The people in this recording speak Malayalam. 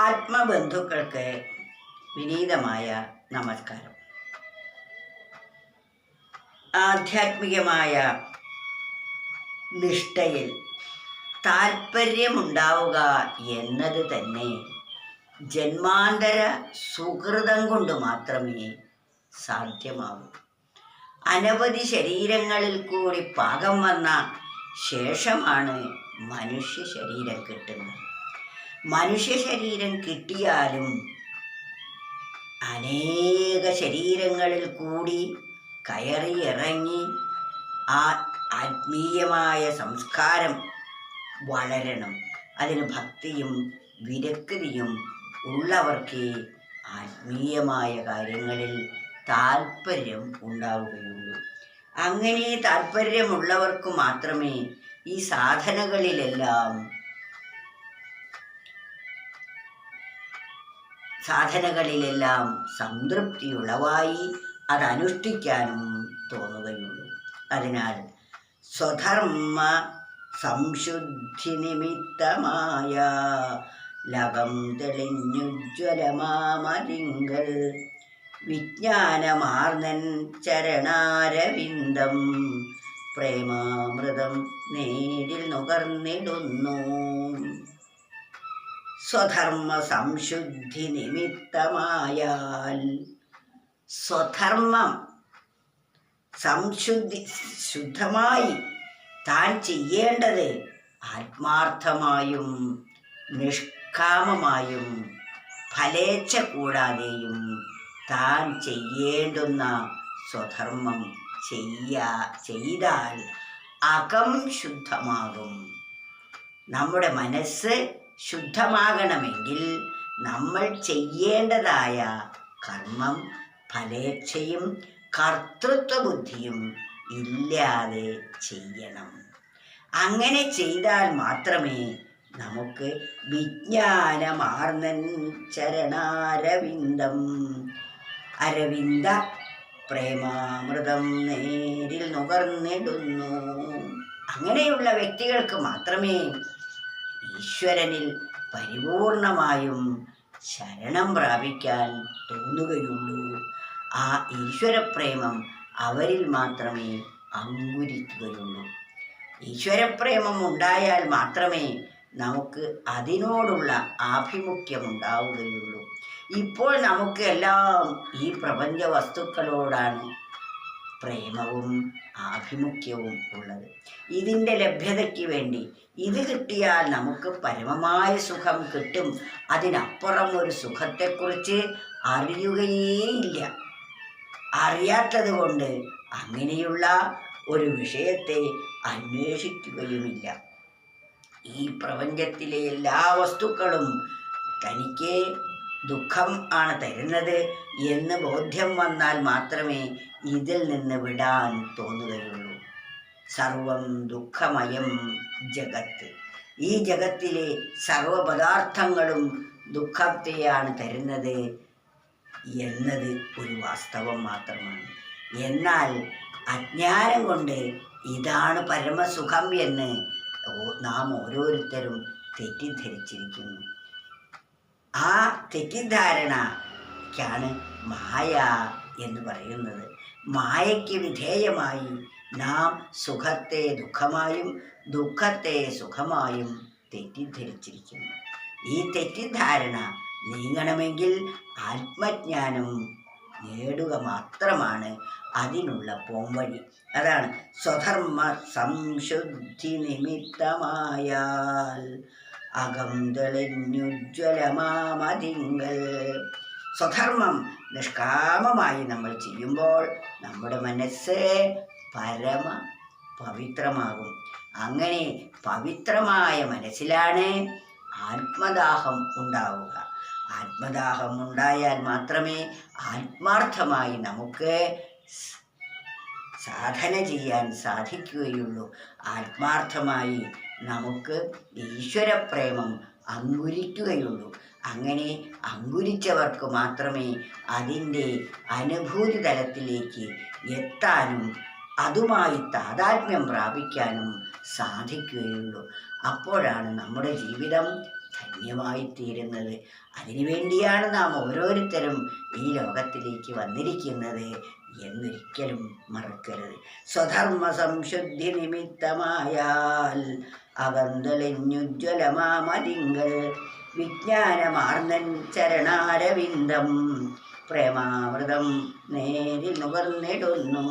ആത്മബന്ധുക്കൾക്ക് വിനീതമായ നമസ്കാരം. ആധ്യാത്മികമായ നിഷ്ഠയിൽ താല്പര്യമുണ്ടാവുക എന്നത് തന്നെ ജന്മാന്തര സുഹൃതം കൊണ്ട് മാത്രമേ സാധ്യമാകൂ. അനവധി ശരീരങ്ങളിൽ കൂടി പാകം വന്ന ശേഷമാണ് മനുഷ്യ ശരീരം കിട്ടുന്നത്. മനുഷ്യ ശരീരം കിട്ടിയാലും അനേക ശരീരങ്ങളിൽ കൂടി കയറി ഇറങ്ങി ആ ആത്മീയമായ സംസ്കാരം വളരണം. അതിന് ഭക്തിയും വിരക്തിയും ഉള്ളവർക്ക് ആത്മീയമായ കാര്യങ്ങളിൽ താല്പര്യം ഉണ്ടാവുകയുള്ളൂ. അങ്ങനെ താല്പര്യമുള്ളവർക്ക് മാത്രമേ ഈ സാധനകളിലെല്ലാം സംതൃപ്തിയുളവായി അതനുഷ്ഠിക്കാനും തോന്നുകയുള്ളൂ. അതിനാൽ സ്വധർമ്മ സംശുദ്ധി നിമിത്തമായ ലകം തെളിഞ്ഞുജ്വലമാമലിംഗൽ വിജ്ഞാനമാർന്നൻ ചരണാരവിന്ദം പ്രേമാമൃതം നേരിൽ നുകർന്നിടുന്നു. സ്വധർമ്മ സംശുദ്ധി നിമിത്തമായാൽ സ്വധർമ്മം ശുദ്ധമായി താൻ ചെയ്യേണ്ടത് ആത്മാർത്ഥമായും നിഷ്കാമമായും ഫലേച്ഛ കൂടാതെയും താൻ ചെയ്യേണ്ടുന്ന സ്വധർമ്മം ചെയ്താൽ അകം ശുദ്ധമാകും. നമ്മുടെ മനസ്സ് ശുദ്ധമാകണമെങ്കിൽ നമ്മൾ ചെയ്യേണ്ടതായ കർമ്മം ഫലേച്ഛയും കർത്തൃത്വ ബുദ്ധിയും ഇല്ലാതെ ചെയ്യണം. അങ്ങനെ ചെയ്താൽ മാത്രമേ നമുക്ക് വിജ്ഞാനമാർന്നൻ ചരണാരവിന്ദം അരവിന്ദ പ്രേമാമൃതം നേരിൽ നുകർന്നിടുന്നു. അങ്ങനെയുള്ള വ്യക്തികൾക്ക് മാത്രമേ ഈശ്വരനിൽ പരിപൂർണമായും ശരണം പ്രാപിക്കാൻ തോന്നുകയുള്ളൂ. ആ ഈശ്വരപ്രേമം അവരിൽ മാത്രമേ അങ്കുരിക്കുകയുള്ളൂ. ഈശ്വരപ്രേമം ഉണ്ടായാൽ മാത്രമേ നമുക്ക് അതിനോടുള്ള ആഭിമുഖ്യം ഉണ്ടാവുകയുള്ളൂ. ഇപ്പോൾ നമുക്ക് എല്ലാം ഈ പ്രപഞ്ച വസ്തുക്കളോടാണ് പ്രേമവും ആഭിമുഖ്യവും ഉള്ളത്. ഇതിൻ്റെ ലഭ്യതയ്ക്ക് വേണ്ടി ഇത് കിട്ടിയാൽ നമുക്ക് പരമമായ സുഖം കിട്ടും. അതിനപ്പുറം ഒരു സുഖത്തെക്കുറിച്ച് അറിയുകയേയില്ല. അറിയാത്തത് കൊണ്ട് അങ്ങനെയുള്ള ഒരു വിഷയത്തെ അന്വേഷിക്കുകയുമില്ല. ഈ പ്രപഞ്ചത്തിലെ എല്ലാ വസ്തുക്കളും തനിക്ക് ദുഃഖം ആണ് തരുന്നത് എന്ന് ബോധ്യം വന്നാൽ മാത്രമേ ഇതിൽ നിന്ന് വിടാൻ തോന്നുകയുള്ളൂ. സർവം ദുഃഖമയം ജഗത്ത്. ഈ ജഗത്തിലെ സർവപദാർത്ഥങ്ങളും ദുഃഖത്തെയാണ് തരുന്നത് എന്നത് ഒരു വാസ്തവം മാത്രമാണ്. എന്നാൽ അജ്ഞാനം കൊണ്ട് ഇതാണ് പരമസുഖം എന്ന് നാം ഓരോരുത്തരും തെറ്റിദ്ധരിച്ചിരിക്കുന്നു. ആ തെറ്റിദ്ധാരണയ്ക്കാണ് മായ എന്ന് പറയുന്നത്. മായയ്ക്ക് വിധേയമായി നാം സുഖത്തെ ദുഃഖമായും ദുഃഖത്തെ സുഖമായും തെറ്റിദ്ധരിച്ചിരിക്കുന്നു. ഈ തെറ്റിദ്ധാരണ നീങ്ങണമെങ്കിൽ ആത്മജ്ഞാനം നേടുക മാത്രമാണ് അതിനുള്ള പോംവഴി. അതാണ് സ്വധർമ്മ സംശുദ്ധി നിമിത്തമായാൽ അകം തെളിഞ്ഞുജ്വലമാമതിങ്കൽ. സ്വധർമ്മം നിഷ്കാമമായി നമ്മൾ ചെയ്യുമ്പോൾ നമ്മുടെ മനസ്സ് പരമ പവിത്രമാകും. അങ്ങനെ പവിത്രമായ മനസ്സിലാണ് ആത്മദാഹം ഉണ്ടാവുക. ആത്മദാഹം ഉണ്ടായാൽ മാത്രമേ ആത്മാർത്ഥമായി നമുക്ക് സാധന ചെയ്യാൻ സാധിക്കുകയുള്ളൂ. ആത്മാർത്ഥമായി നമുക്ക് ഈശ്വരപ്രേമം അങ്കുരിക്കുകയുള്ളൂ. അങ്ങനെ അങ്കുരിച്ചവർക്ക് മാത്രമേ അതിൻ്റെ അനുഭൂതി തലത്തിലേക്ക് എത്താനും അതുമായി താതാത്മ്യം പ്രാപിക്കാനും സാധിക്കുകയുള്ളൂ. അപ്പോഴാണ് നമ്മുടെ ജീവിതം ധന്യമായിത്തീരുന്നത്. അതിനുവേണ്ടിയാണ് നാം ഓരോരുത്തരും ഈ ലോകത്തിലേക്ക് വന്നിരിക്കുന്നത് എന്നൊരിക്കലും മറക്കരുത്. സ്വധർമ്മ സംശുദ്ധി നിമിത്തമായാൽ അകന്തളിഞ്ഞുജ്വലമാമതിങ്കൽ വിജ്ഞാനമാർന്നൻ ചരണാരവിന്ദം പ്രേമാമൃതം നേരി നുകർന്നിടുന്നു.